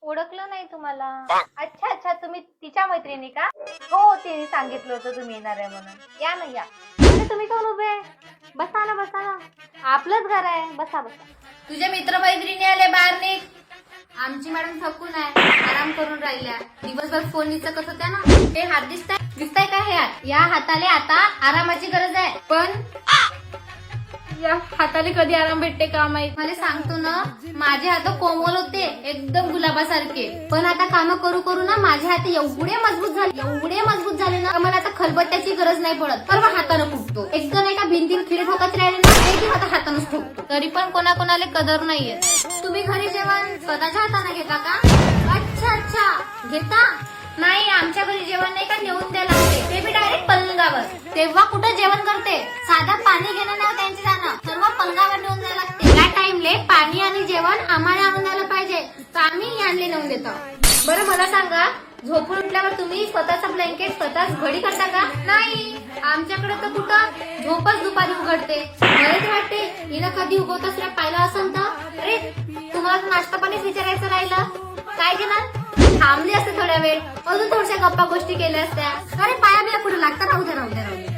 ओळखलं नाही तुम्हाला. अच्छा अच्छा, तुम्ही तिच्या मैत्रिणी का? हो, तिने सांगितलं होतं तुम्ही येणार आहे म्हणून. या ना या. अरे तुम्ही कोण उभे? बसा ना बसा ना, आपलंच घर आहे, बसा बसा. तुझे मित्र मैत्रिणी आले बाहेर निघ. आमची मॅडम थकून आहे, आराम करून राहिल्या. दिवसभर फोन विचकत होत्या ना. हे हात दिसताय का? हे हात, या हाताले आता आरामाची गरज आहे. पण या हाताले कधी आराम भेटते का माहित. मला सांगतो ना, माझे हात कोमल होते एकदम गुलाबासारखे, पण आता काम करू करू ना माझे हात एवढे मजबूत झाले ना, मला आता खलबत्त्याची गरज नाही पडत. तर मग हातानं फुटतो. एकदा नाही का भिंतीन खिळे ठोकत राहिले ना, एक आता हातानंच ठोकतो. तरी पण कोणाकोणाला कदर नाहीये. तुम्ही घरी जेवण स्वतःच्या हाताने घेता का? अच्छा घेता. नाही, आमच्या घरी जेवण नाही का नेऊन द्यायला लागते, ते बी डायरेक्ट पलंगावर. तेव्हा कुठं जेवण करते, साधा पाणी घेणं नाही त्यांचे जाणं, सर्व पलंगावर नेऊन द्यायला लागते. या टाइमले पाणी आणि जेवण आम्हाला आणून द्यायला पाहिजे, तर आम्ही आणले नेऊन देतो. बरं मला सांगा, झोपून उठल्यावर तुम्ही स्वतःचा ब्लँकेट स्वतःच घडी करता का? नाही, आमच्याकडे तर कुठं झोपच दुपारी उघडते. मला तर वाटते हिनं कधी उगवतच नाही पाहिलं असं तर. अरे तुम्हाला नाश्ता पाणीच विचारायचं राहिलं, काय घेणार? थांबली असते थोड्या वेळ, अजून थोड्याशा गप्पा गोष्टी केल्या असत्या. अरे पाया बिया कुठे लागतात, राहू द्या.